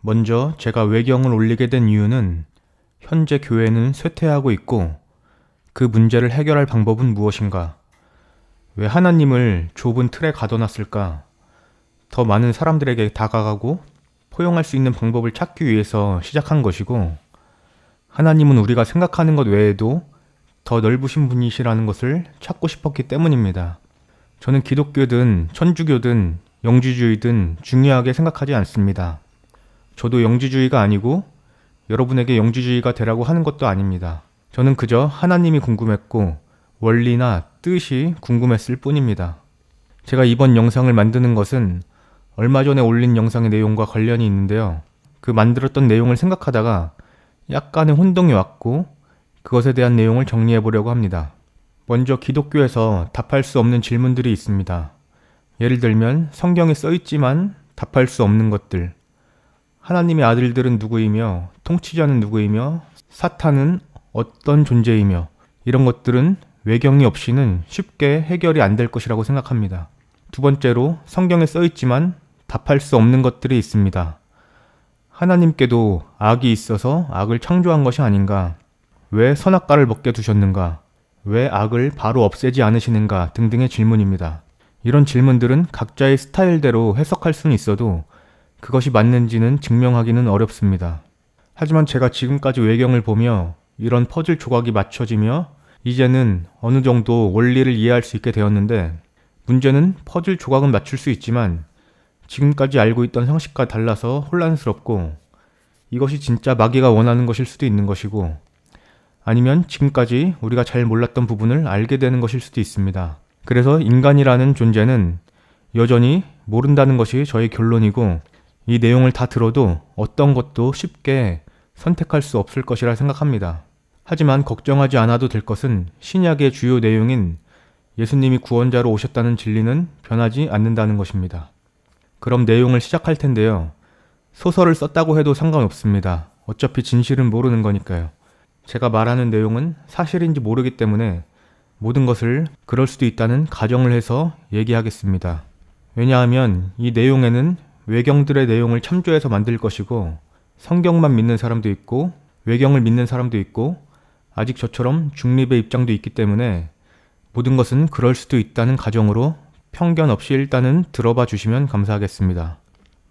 먼저 제가 외경을 올리게 된 이유는 현재 교회는 쇠퇴하고 있고 그 문제를 해결할 방법은 무엇인가? 왜 하나님을 좁은 틀에 가둬놨을까? 더 많은 사람들에게 다가가고 포용할 수 있는 방법을 찾기 위해서 시작한 것이고, 하나님은 우리가 생각하는 것 외에도 더 넓으신 분이시라는 것을 찾고 싶었기 때문입니다. 저는 기독교든 천주교든 영지주의든 중요하게 생각하지 않습니다. 저도 영지주의가 아니고 여러분에게 영지주의가 되라고 하는 것도 아닙니다. 저는 그저 하나님이 궁금했고 원리나 뜻이 궁금했을 뿐입니다. 제가 이번 영상을 만드는 것은 얼마 전에 올린 영상의 내용과 관련이 있는데요. 그 만들었던 내용을 생각하다가 약간의 혼동이 왔고 그것에 대한 내용을 정리해 보려고 합니다. 먼저 기독교에서 답할 수 없는 질문들이 있습니다. 예를 들면 성경에 써 있지만 답할 수 없는 것들. 하나님의 아들들은 누구이며 통치자는 누구이며 사탄은 어떤 존재이며 이런 것들은 외경이 없이는 쉽게 해결이 안 될 것이라고 생각합니다. 두 번째로 성경에 써 있지만 답할 수 없는 것들이 있습니다. 하나님께도 악이 있어서 악을 창조한 것이 아닌가? 왜 선악과를 먹게 두셨는가? 왜 악을 바로 없애지 않으시는가? 등등의 질문입니다. 이런 질문들은 각자의 스타일대로 해석할 수는 있어도 그것이 맞는지는 증명하기는 어렵습니다. 하지만 제가 지금까지 외경을 보며 이런 퍼즐 조각이 맞춰지며 이제는 어느 정도 원리를 이해할 수 있게 되었는데, 문제는 퍼즐 조각은 맞출 수 있지만 지금까지 알고 있던 상식과 달라서 혼란스럽고, 이것이 진짜 마귀가 원하는 것일 수도 있는 것이고, 아니면 지금까지 우리가 잘 몰랐던 부분을 알게 되는 것일 수도 있습니다. 그래서 인간이라는 존재는 여전히 모른다는 것이 저의 결론이고, 이 내용을 다 들어도 어떤 것도 쉽게 선택할 수 없을 것이라 생각합니다. 하지만 걱정하지 않아도 될 것은 신약의 주요 내용인 예수님이 구원자로 오셨다는 진리는 변하지 않는다는 것입니다. 그럼 내용을 시작할 텐데요. 소설을 썼다고 해도 상관없습니다. 어차피 진실은 모르는 거니까요. 제가 말하는 내용은 사실인지 모르기 때문에 모든 것을 그럴 수도 있다는 가정을 해서 얘기하겠습니다. 왜냐하면 이 내용에는 외경들의 내용을 참조해서 만들 것이고, 성경만 믿는 사람도 있고 외경을 믿는 사람도 있고 아직 저처럼 중립의 입장도 있기 때문에 모든 것은 그럴 수도 있다는 가정으로 편견 없이 일단은 들어봐 주시면 감사하겠습니다.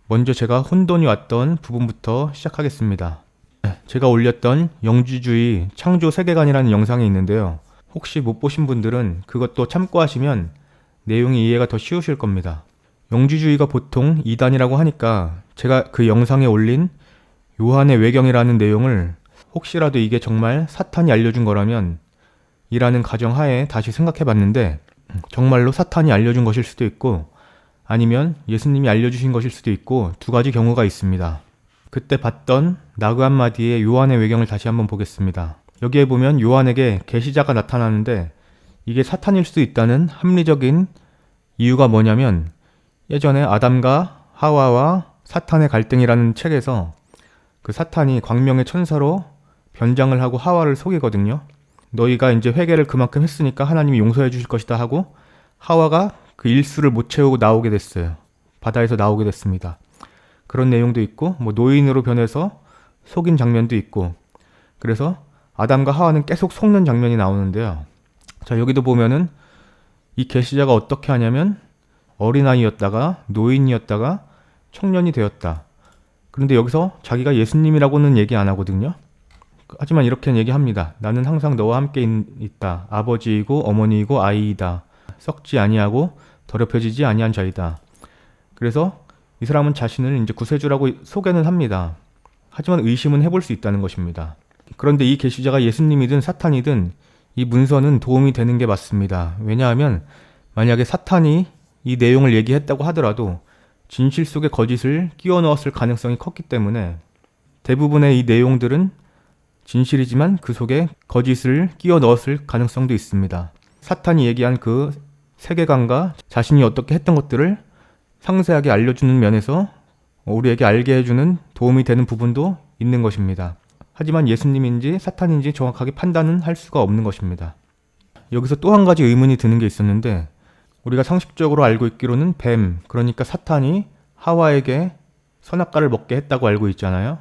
먼저 제가 혼돈이 왔던 부분부터 시작하겠습니다. 제가 올렸던 영지주의 창조 세계관이라는 영상이 있는데요. 혹시 못 보신 분들은 그것도 참고하시면 내용이 이해가 더 쉬우실 겁니다. 영지주의가 보통 이단이라고 하니까 제가 그 영상에 올린 요한의 외경이라는 내용을 혹시라도 이게 정말 사탄이 알려준 거라면 이라는 가정하에 다시 생각해 봤는데, 정말로 사탄이 알려준 것일 수도 있고 아니면 예수님이 알려주신 것일 수도 있고 두 가지 경우가 있습니다. 그때 봤던 나그 한마디의 요한의 외경을 다시 한번 보겠습니다. 여기에 보면 요한에게 계시자가 나타나는데 이게 사탄일 수도 있다는 합리적인 이유가 뭐냐면, 예전에 아담과 하와와 사탄의 갈등이라는 책에서 그 사탄이 광명의 천사로 변장을 하고 하와를 속이거든요. 너희가 이제 회개를 그만큼 했으니까 하나님이 용서해 주실 것이다 하고 하와가 그 일수를 못 채우고 나오게 됐어요. 바다에서 나오게 됐습니다. 그런 내용도 있고 노인으로 변해서 속인 장면도 있고, 그래서 아담과 하와는 계속 속는 장면이 나오는데요. 자, 여기도 보면은 이 계시자가 어떻게 하냐면 어린아이였다가 노인이었다가 청년이 되었다. 그런데 여기서 자기가 예수님이라고는 얘기 안 하거든요. 하지만 이렇게 얘기합니다. 나는 항상 너와 함께 있다. 아버지이고 어머니이고 아이이다. 썩지 아니하고 더럽혀지지 아니한 자이다. 그래서 이 사람은 자신을 이제 구세주라고 소개는 합니다. 하지만 의심은 해볼 수 있다는 것입니다. 그런데 이 계시자가 예수님이든 사탄이든 이 문서는 도움이 되는 게 맞습니다. 왜냐하면 만약에 사탄이 이 내용을 얘기했다고 하더라도 진실 속에 거짓을 끼워 넣었을 가능성이 컸기 때문에 대부분의 이 내용들은 진실이지만 그 속에 거짓을 끼워 넣었을 가능성도 있습니다. 사탄이 얘기한 그 세계관과 자신이 어떻게 했던 것들을 상세하게 알려주는 면에서 우리에게 알게 해주는 도움이 되는 부분도 있는 것입니다. 하지만 예수님인지 사탄인지 정확하게 판단은 할 수가 없는 것입니다. 여기서 또 한 가지 의문이 드는 게 있었는데, 우리가 상식적으로 알고 있기로는 뱀, 그러니까 사탄이 하와에게 선악과를 먹게 했다고 알고 있잖아요.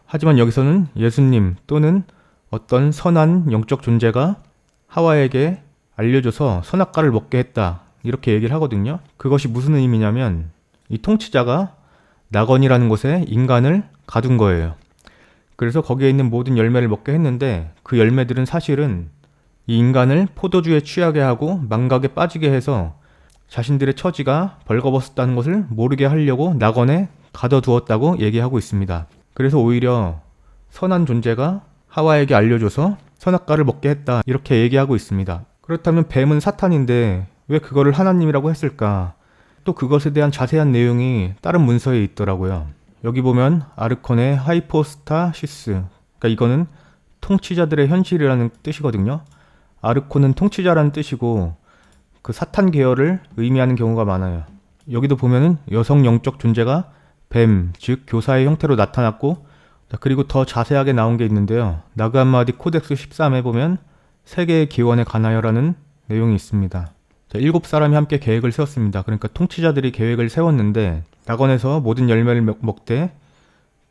하지만 여기서는 예수님 또는 어떤 선한 영적 존재가 하와에게 알려줘서 선악과를 먹게 했다. 이렇게 얘기를 하거든요. 그것이 무슨 의미냐면 이 통치자가 낙원이라는 곳에 인간을 가둔 거예요. 그래서 거기에 있는 모든 열매를 먹게 했는데 그 열매들은 사실은 이 인간을 포도주에 취하게 하고 망각에 빠지게 해서 자신들의 처지가 벌거벗었다는 것을 모르게 하려고 낙원에 가둬두었다고 얘기하고 있습니다. 그래서 오히려 선한 존재가 하와에게 알려줘서 선악과를 먹게 했다 이렇게 얘기하고 있습니다. 그렇다면 뱀은 사탄인데 왜 그거를 하나님이라고 했을까? 또 그것에 대한 자세한 내용이 다른 문서에 있더라고요. 여기 보면 아르콘의 하이포스타시스, 그러니까 이거는 통치자들의 현실이라는 뜻이거든요. 아르콘은 통치자라는 뜻이고 그 사탄 계열을 의미하는 경우가 많아요. 여기도 보면은 여성 영적 존재가 뱀, 즉 교사의 형태로 나타났고, 그리고 더 자세하게 나온 게 있는데요. 나그 함마디 코덱스 13에 보면 세계의 기원에 관하여라는 내용이 있습니다. 7사람이 함께 계획을 세웠습니다. 그러니까 통치자들이 계획을 세웠는데 낙원에서 모든 열매를 먹되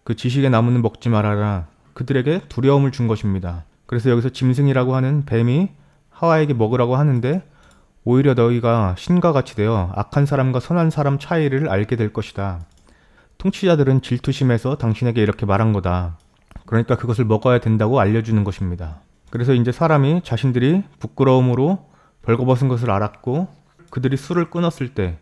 그 지식의 나무는 먹지 말아라. 그들에게 두려움을 준 것입니다. 그래서 여기서 짐승이라고 하는 뱀이 하와에게 먹으라고 하는데 오히려 너희가 신과 같이 되어 악한 사람과 선한 사람 차이를 알게 될 것이다. 통치자들은 질투심에서 당신에게 이렇게 말한 거다. 그러니까 그것을 먹어야 된다고 알려주는 것입니다. 그래서 이제 사람이 자신들이 부끄러움으로 벌거벗은 것을 알았고 그들이 술을 끊었을 때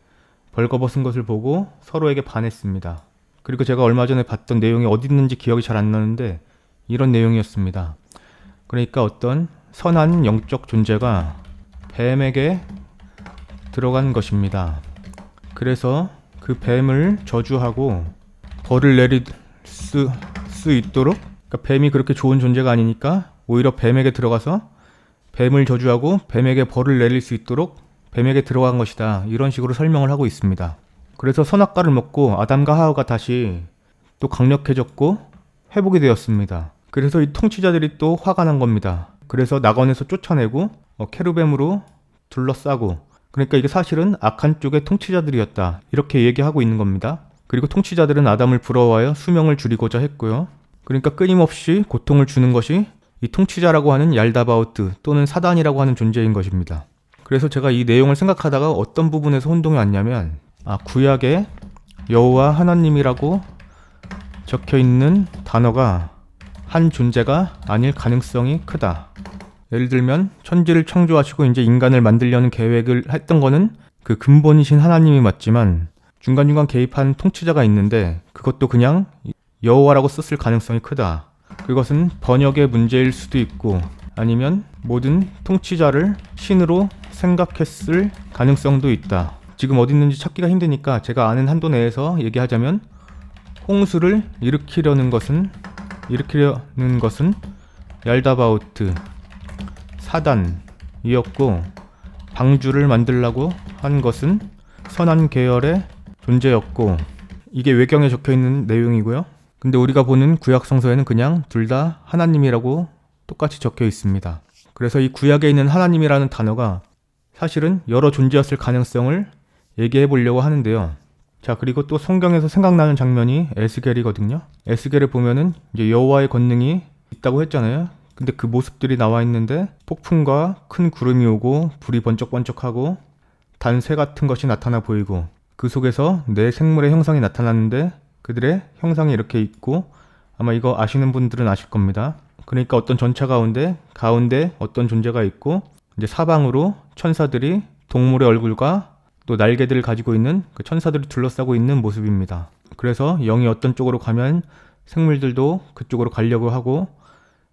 벌거벗은 것을 보고 서로에게 반했습니다. 그리고 제가 얼마 전에 봤던 내용이 어디 있는지 기억이 잘 안 나는데 이런 내용이었습니다. 그러니까 어떤 선한 영적 존재가 뱀에게 들어간 것입니다. 그래서 그 뱀을 저주하고 벌을 내릴 수 있도록, 그러니까 뱀이 그렇게 좋은 존재가 아니니까 오히려 뱀에게 들어가서 뱀을 저주하고 뱀에게 벌을 내릴 수 있도록 뱀에게 들어간 것이다. 이런 식으로 설명을 하고 있습니다. 그래서 선악과를 먹고 아담과 하와가 다시 또 강력해졌고 회복이 되었습니다. 그래서 이 통치자들이 또 화가 난 겁니다. 그래서 낙원에서 쫓아내고 케루뱀으로 둘러싸고, 그러니까 이게 사실은 악한 쪽의 통치자들이었다. 이렇게 얘기하고 있는 겁니다. 그리고 통치자들은 아담을 부러워하여 수명을 줄이고자 했고요. 그러니까 끊임없이 고통을 주는 것이 이 통치자라고 하는 얄다바오트 또는 사단이라고 하는 존재인 것입니다. 그래서 제가 이 내용을 생각하다가 어떤 부분에서 혼동이 왔냐면 구약에 여호와 하나님이라고 적혀있는 단어가 한 존재가 아닐 가능성이 크다. 예를 들면 천지를 창조하시고 이제 인간을 만들려는 계획을 했던 거는 그 근본이신 하나님이 맞지만 중간중간 개입한 통치자가 있는데 그것도 그냥 여호와라고 썼을 가능성이 크다. 그것은 번역의 문제일 수도 있고 아니면 모든 통치자를 신으로 생각했을 가능성도 있다. 지금 어디 있는지 찾기가 힘드니까 제가 아는 한도 내에서 얘기하자면 홍수를 일으키려는 것은 얄다바오트 사단이었고 방주를 만들려고 한 것은 선한 계열의 존재였고, 이게 외경에 적혀있는 내용이고요. 근데 우리가 보는 구약 성서에는 그냥 둘 다 하나님이라고 똑같이 적혀 있습니다. 그래서 이 구약에 있는 하나님이라는 단어가 사실은 여러 존재였을 가능성을 얘기해 보려고 하는데요. 자, 그리고 또 성경에서 생각나는 장면이 에스겔이거든요. 에스겔을 보면은 이제 여호와의 권능이 있다고 했잖아요. 근데 그 모습들이 나와 있는데 폭풍과 큰 구름이 오고 불이 번쩍번쩍하고 단새 같은 것이 나타나 보이고 그 속에서 네 생물의 형상이 나타났는데 그들의 형상이 이렇게 있고, 아마 이거 아시는 분들은 아실 겁니다. 그러니까 어떤 전차 가운데 어떤 존재가 있고 이제 사방으로 천사들이 동물의 얼굴과 또 날개들을 가지고 있는 그 천사들을 둘러싸고 있는 모습입니다. 그래서 영이 어떤 쪽으로 가면 생물들도 그쪽으로 가려고 하고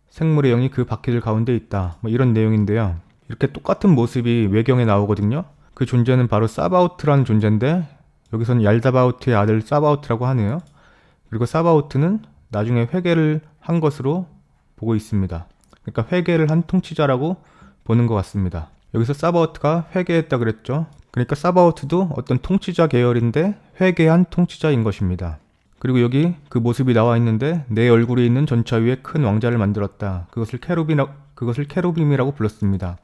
생물의 영이 그 바퀴들 가운데 있다. 이런 내용인데요. 이렇게 똑같은 모습이 외경에 나오거든요. 그 존재는 바로 사바오트라는 존재인데 여기서는 얄다바오트의 아들 사바오트라고 하네요. 그리고 사바오트는 나중에 회개를 한 것으로 보고 있습니다. 그러니까 회개를 한 통치자라고 보는 것 같습니다. 여기서 사바오트가 회개했다 그랬죠. 그러니까 사바오트도 어떤 통치자 계열인데 회개한 통치자인 것입니다. 그리고 여기 그 모습이 나와 있는데 내 얼굴이 있는 전차 위에 큰 왕자를 만들었다. 그것을 케루빔이라고 불렀습니다.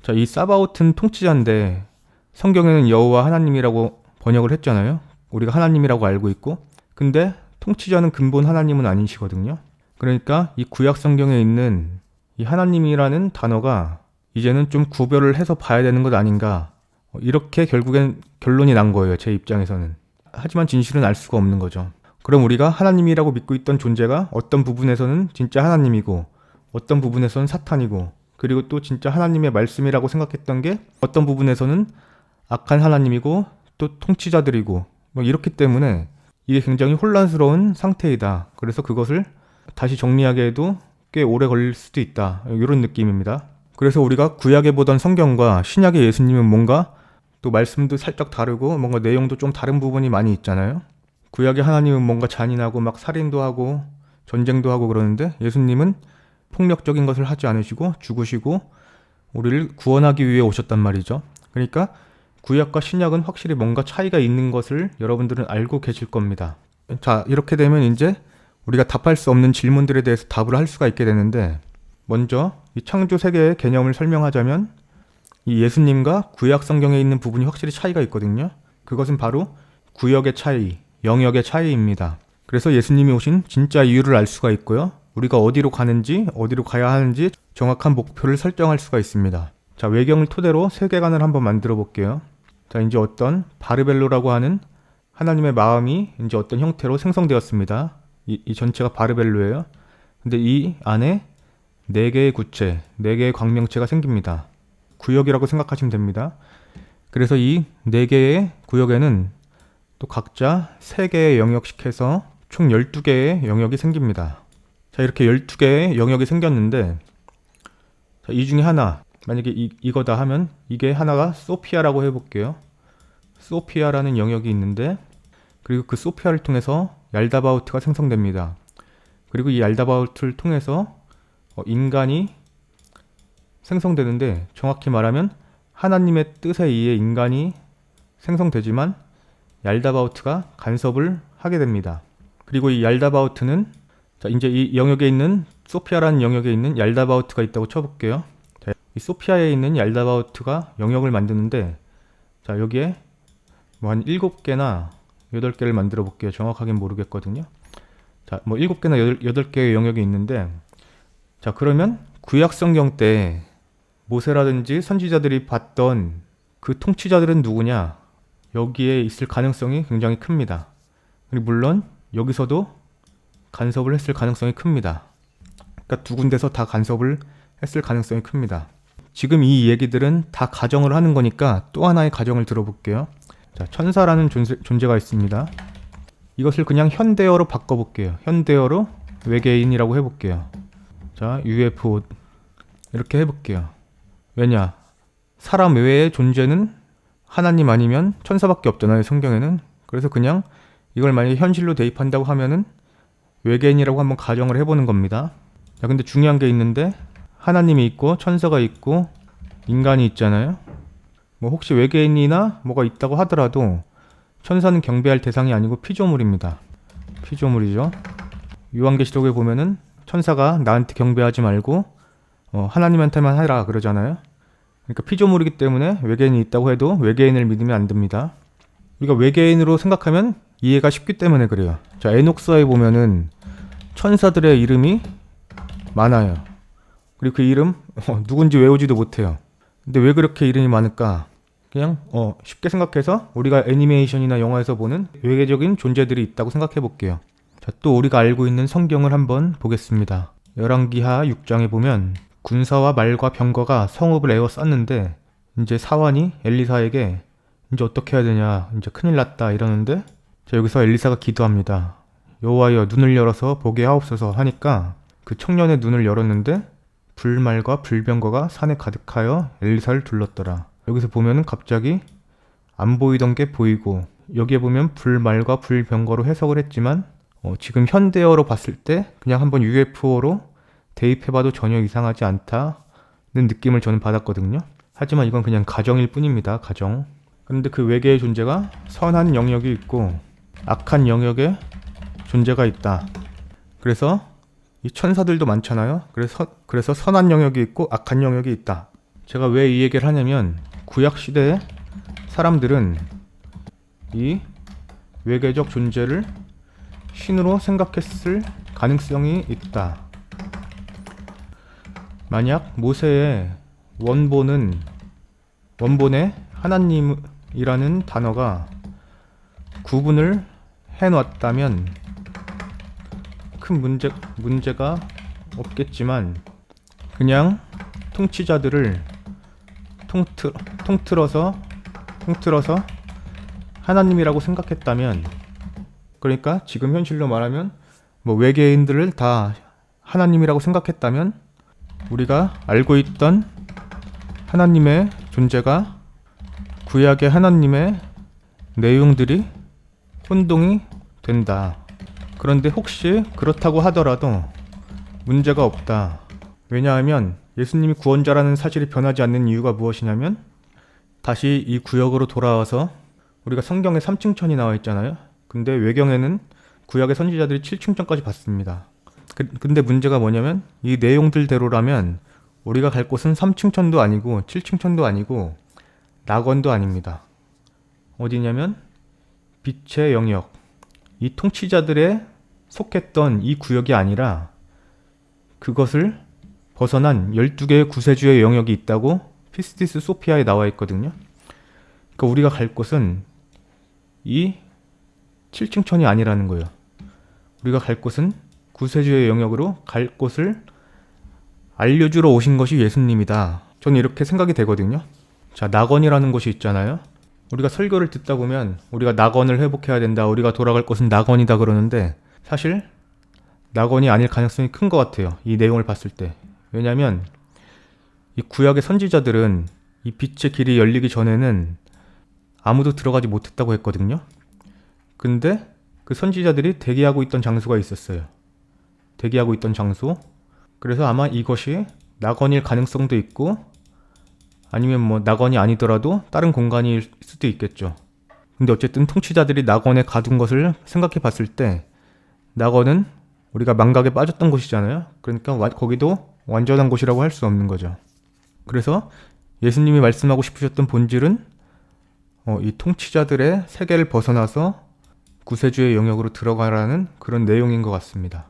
자, 이 사바오트는 통치자인데 성경에는 여호와 하나님이라고 번역을 했잖아요. 우리가 하나님이라고 알고 있고, 근데 통치자는 근본 하나님은 아니시거든요. 그러니까 이 구약 성경에 있는 이 하나님이라는 단어가 이제는 좀 구별을 해서 봐야 되는 것 아닌가. 이렇게 결국엔 결론이 난 거예요. 제 입장에서는. 하지만 진실은 알 수가 없는 거죠. 그럼 우리가 하나님이라고 믿고 있던 존재가 어떤 부분에서는 진짜 하나님이고 어떤 부분에서는 사탄이고 그리고 또 진짜 하나님의 말씀이라고 생각했던 게 어떤 부분에서는 악한 하나님이고 또 통치자들이고 뭐 이렇기 때문에 이게 굉장히 혼란스러운 상태이다. 그래서 그것을 다시 정리하기에도 꽤 오래 걸릴 수도 있다. 이런 느낌입니다. 그래서 우리가 구약에 보던 성경과 신약의 예수님은 뭔가 또 말씀도 살짝 다르고 뭔가 내용도 좀 다른 부분이 많이 있잖아요. 구약의 하나님은 뭔가 잔인하고 막 살인도 하고 전쟁도 하고 그러는데 예수님은 폭력적인 것을 하지 않으시고 죽으시고 우리를 구원하기 위해 오셨단 말이죠. 그러니까 구약과 신약은 확실히 뭔가 차이가 있는 것을 여러분들은 알고 계실 겁니다. 자, 이렇게 되면 이제 우리가 답할 수 없는 질문들에 대해서 답을 할 수가 있게 되는데 먼저 이 창조 세계의 개념을 설명하자면 이 예수님과 구약 성경에 있는 부분이 확실히 차이가 있거든요. 그것은 바로 구역의 차이, 영역의 차이입니다. 그래서 예수님이 오신 진짜 이유를 알 수가 있고요. 우리가 어디로 가는지, 어디로 가야 하는지 정확한 목표를 설정할 수가 있습니다. 자, 외경을 토대로 세계관을 한번 만들어 볼게요. 자, 이제 어떤 바르벨로라고 하는 하나님의 마음이 이제 어떤 형태로 생성되었습니다. 이 전체가 바르벨로예요. 근데 이 안에 4개의 구체, 4개의 광명체가 생깁니다. 구역이라고 생각하시면 됩니다. 그래서 이 4개의 구역에는 또 각자 3개의 영역씩 해서 총 12개의 영역이 생깁니다. 자, 이렇게 12개의 영역이 생겼는데 자, 이 중에 하나, 만약에 이거다 하면 이게 하나가 소피아라고 해볼게요. 소피아라는 영역이 있는데 그리고 그 소피아를 통해서 얄다바우트가 생성됩니다. 그리고 이 얄다바우트를 통해서 인간이 생성되는데 정확히 말하면 하나님의 뜻에 의해 인간이 생성되지만 얄다바우트가 간섭을 하게 됩니다. 그리고 이 얄다바우트는 자, 이제 이 영역에 있는 소피아라는 영역에 있는 얄다바우트가 있다고 쳐볼게요. 자, 이 소피아에 있는 얄다바우트가 영역을 만드는데 자, 여기에 뭐 한 7개나 8개를 만들어 볼게요. 정확하게는 모르겠거든요. 자, 뭐 7개나 8개의 영역이 있는데 자, 그러면 구약 성경 때 모세라든지 선지자들이 봤던 그 통치자들은 누구냐? 여기에 있을 가능성이 굉장히 큽니다. 그리고 물론 여기서도 간섭을 했을 가능성이 큽니다. 그러니까 두 군데서 다 간섭을 했을 가능성이 큽니다. 지금 이 얘기들은 다 가정을 하는 거니까 또 하나의 가정을 들어볼게요. 자, 천사라는 존재가 있습니다. 이것을 그냥 현대어로 바꿔볼게요. 현대어로 외계인이라고 해볼게요. 자, UFO 이렇게 해볼게요. 왜냐? 사람 외의 존재는 하나님 아니면 천사밖에 없잖아요, 성경에는. 그래서 그냥 이걸 만약에 현실로 대입한다고 하면은 외계인이라고 한번 가정을 해보는 겁니다. 자, 근데 중요한 게 있는데 하나님이 있고 천사가 있고 인간이 있잖아요. 뭐 혹시 외계인이나 뭐가 있다고 하더라도 천사는 경배할 대상이 아니고 피조물입니다. 피조물이죠. 요한계시록에 보면은 천사가 나한테 경배하지 말고 하나님한테만 하라 그러잖아요. 그러니까 피조물이기 때문에 외계인이 있다고 해도 외계인을 믿으면 안 됩니다. 우리가 외계인으로 생각하면 이해가 쉽기 때문에 그래요. 자, 에녹서에 보면은 천사들의 이름이 많아요. 그리고 그 이름 누군지 외우지도 못해요. 근데 왜 그렇게 이름이 많을까? 그냥 쉽게 생각해서 우리가 애니메이션이나 영화에서 보는 외계적인 존재들이 있다고 생각해 볼게요. 자, 또 우리가 알고 있는 성경을 한번 보겠습니다. 열왕기하 6장에 보면 군사와 말과 병거가 성읍을 에워쌌는데 이제 사환이 엘리사에게 이제 어떻게 해야 되냐, 이제 큰일 났다 이러는데 자, 여기서 엘리사가 기도합니다. 여호와여 눈을 열어서 보게 하옵소서 하니까 그 청년의 눈을 열었는데 불말과 불병거가 산에 가득하여 엘리사를 둘렀더라. 여기서 보면은 갑자기 안 보이던 게 보이고 여기에 보면 불말과 불병거로 해석을 했지만 지금 현대어로 봤을 때 그냥 한번 UFO로 대입해봐도 전혀 이상하지 않다는 느낌을 저는 받았거든요. 하지만 이건 그냥 가정일 뿐입니다. 가정. 그런데 그 외계의 존재가 선한 영역이 있고 악한 영역의 존재가 있다. 그래서 이 천사들도 많잖아요. 그래서 선한 영역이 있고 악한 영역이 있다. 제가 왜 이 얘기를 하냐면 구약 시대의 사람들은 이 외계적 존재를 신으로 생각했을 가능성이 있다. 만약 모세의 원본에 하나님이라는 단어가 구분을 해놨다면 큰 문제가 없겠지만, 그냥 통치자들을 통틀어서 하나님이라고 생각했다면, 그러니까 지금 현실로 말하면 외계인들을 다 하나님이라고 생각했다면, 우리가 알고 있던 하나님의 존재가 구약의 하나님의 내용들이 혼동이 된다. 그런데 혹시 그렇다고 하더라도 문제가 없다. 왜냐하면 예수님이 구원자라는 사실이 변하지 않는 이유가 무엇이냐면, 다시 이 구역으로 돌아와서, 우리가 성경에 3층천이 나와 있잖아요. 근데 외경에는 구약의 선지자들이 7층천까지 봤습니다. 근데 문제가 뭐냐면, 이 내용들대로라면 우리가 갈 곳은 3층천도 아니고 7층천도 아니고 낙원도 아닙니다. 어디냐면 빛의 영역, 이 통치자들의 속했던 이 구역이 아니라 그것을 벗어난 12개의 구세주의 영역이 있다고 피스티스 소피아에 나와 있거든요. 그러니까 우리가 갈 곳은 이 7층천이 아니라는 거예요. 우리가 갈 곳은 구세주의 영역으로 갈 곳을 알려주러 오신 것이 예수님이다. 저는 이렇게 생각이 되거든요. 자, 낙원이라는 곳이 있잖아요. 우리가 설교를 듣다 보면 우리가 낙원을 회복해야 된다, 우리가 돌아갈 곳은 낙원이다 그러는데, 사실 낙원이 아닐 가능성이 큰 것 같아요. 이 내용을 봤을 때. 왜냐하면 이 구약의 선지자들은 이 빛의 길이 열리기 전에는 아무도 들어가지 못했다고 했거든요. 근데 그 선지자들이 대기하고 있던 장소가 있었어요. 대기하고 있던 장소. 그래서 아마 이것이 낙원일 가능성도 있고, 아니면 낙원이 아니더라도 다른 공간일 수도 있겠죠. 근데 어쨌든 통치자들이 낙원에 가둔 것을 생각해 봤을 때, 낙원은 우리가 망각에 빠졌던 곳이잖아요. 그러니까 거기도 완전한 곳이라고 할 수 없는 거죠. 그래서 예수님이 말씀하고 싶으셨던 본질은 이 통치자들의 세계를 벗어나서 구세주의 영역으로 들어가라는 그런 내용인 것 같습니다.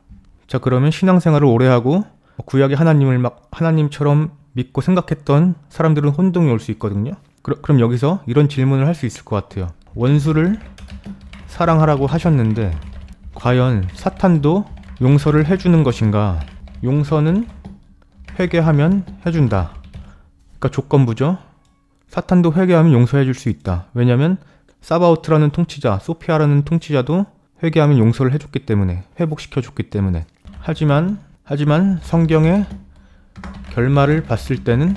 자, 그러면 신앙생활을 오래 하고 구약의 하나님을 막 하나님처럼 믿고 생각했던 사람들은 혼동이 올 수 있거든요. 그럼 여기서 이런 질문을 할 수 있을 것 같아요. 원수를 사랑하라고 하셨는데 과연 사탄도 용서를 해주는 것인가? 용서는 회개하면 해준다. 그러니까 조건부죠. 사탄도 회개하면 용서해줄 수 있다. 왜냐하면 사바오트라는 통치자, 소피아라는 통치자도 회개하면 용서를 해줬기 때문에, 회복시켜줬기 때문에. 하지만 성경의 결말을 봤을 때는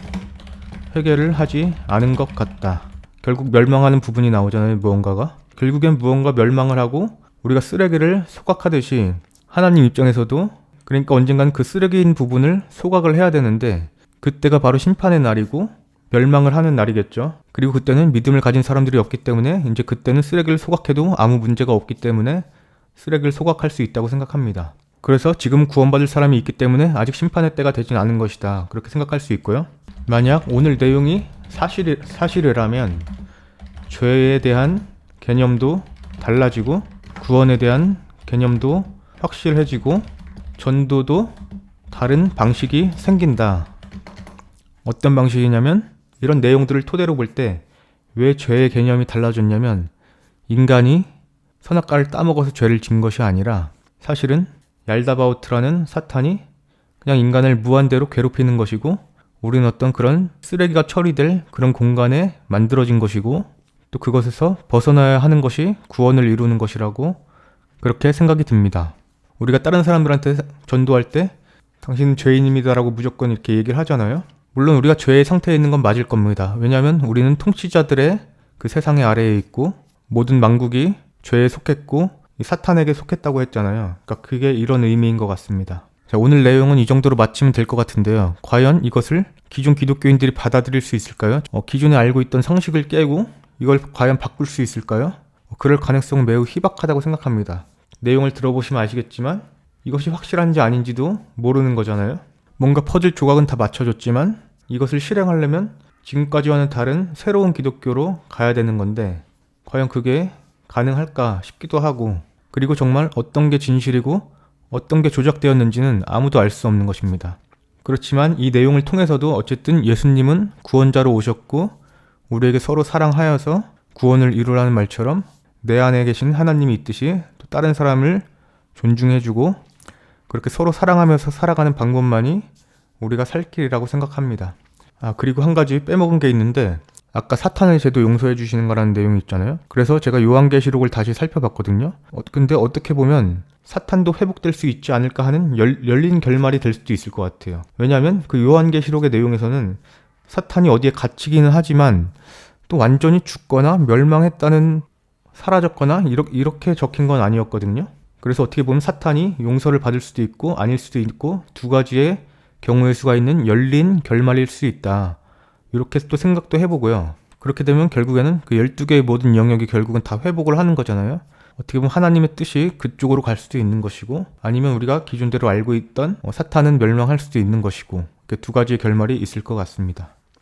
회개를 하지 않은 것 같다. 결국 멸망하는 부분이 나오잖아요, 무언가가. 결국엔 무언가 멸망을 하고 우리가 쓰레기를 소각하듯이 하나님 입장에서도, 그러니까 언젠간 그 쓰레기인 부분을 소각을 해야 되는데, 그때가 바로 심판의 날이고 멸망을 하는 날이겠죠. 그리고 그때는 믿음을 가진 사람들이 없기 때문에 이제 그때는 쓰레기를 소각해도 아무 문제가 없기 때문에 쓰레기를 소각할 수 있다고 생각합니다. 그래서 지금 구원받을 사람이 있기 때문에 아직 심판의 때가 되진 않은 것이다, 그렇게 생각할 수 있고요. 만약 오늘 내용이 사실이라면 죄에 대한 개념도 달라지고 구원에 대한 개념도 확실해지고 전도도 다른 방식이 생긴다. 어떤 방식이냐면, 이런 내용들을 토대로 볼 때 왜 죄의 개념이 달라졌냐면, 인간이 선악과를 따먹어서 죄를 진 것이 아니라 사실은 얄다바오트라는 사탄이 그냥 인간을 무한대로 괴롭히는 것이고, 우리는 어떤 그런 쓰레기가 처리될 그런 공간에 만들어진 것이고, 또 그것에서 벗어나야 하는 것이 구원을 이루는 것이라고 그렇게 생각이 듭니다. 우리가 다른 사람들한테 전도할 때 당신은 죄인입니다라고 무조건 이렇게 얘기를 하잖아요. 물론 우리가 죄의 상태에 있는 건 맞을 겁니다. 왜냐하면 우리는 통치자들의 그 세상의 아래에 있고 모든 만국이 죄에 속했고 사탄에게 속했다고 했잖아요. 그러니까 그게 이런 의미인 것 같습니다. 자, 오늘 내용은 이 정도로 마치면 될 것 같은데요. 과연 이것을 기존 기독교인들이 받아들일 수 있을까요? 기존에 알고 있던 상식을 깨고 이걸 과연 바꿀 수 있을까요? 그럴 가능성은 매우 희박하다고 생각합니다. 내용을 들어보시면 아시겠지만 이것이 확실한지 아닌지도 모르는 거잖아요. 뭔가 퍼즐 조각은 다 맞춰줬지만 이것을 실행하려면 지금까지와는 다른 새로운 기독교로 가야 되는 건데, 과연 그게 가능할까 싶기도 하고, 그리고 정말 어떤 게 진실이고 어떤 게 조작되었는지는 아무도 알 수 없는 것입니다. 그렇지만 이 내용을 통해서도 어쨌든 예수님은 구원자로 오셨고 우리에게 서로 사랑하여서 구원을 이루라는 말처럼 내 안에 계신 하나님이 있듯이 또 다른 사람을 존중해주고 그렇게 서로 사랑하면서 살아가는 방법만이 우리가 살 길이라고 생각합니다. 그리고 한 가지 빼먹은 게 있는데 아까 사탄을 제도 용서해 주시는 거라는 내용이 있잖아요. 그래서 제가 요한계시록을 다시 살펴봤거든요. 근데 어떻게 보면 사탄도 회복될 수 있지 않을까 하는 열린 결말이 될 수도 있을 것 같아요. 왜냐하면 그 요한계시록의 내용에서는 사탄이 어디에 갇히기는 하지만 또 완전히 죽거나 멸망했다는 사라졌거나 이렇게 적힌 건 아니었거든요. 그래서 어떻게 보면 사탄이 용서를 받을 수도 있고 아닐 수도 있고 두 가지의 경우의 수가 있는 열린 결말일 수 있다. 이렇게 또 생각도 해보고요. 그렇게 되면 결국에는 그 12개의 모든 영역이 결국은 다 회복을 하는 거잖아요. 어떻게 보면 하나님의 뜻이 그쪽으로 갈 수도 있는 것이고 아니면 우리가 기존대로 알고 있던 사탄은 멸망할 수도 있는 것이고 그 두 가지의 결말이 있을 것 같습니다.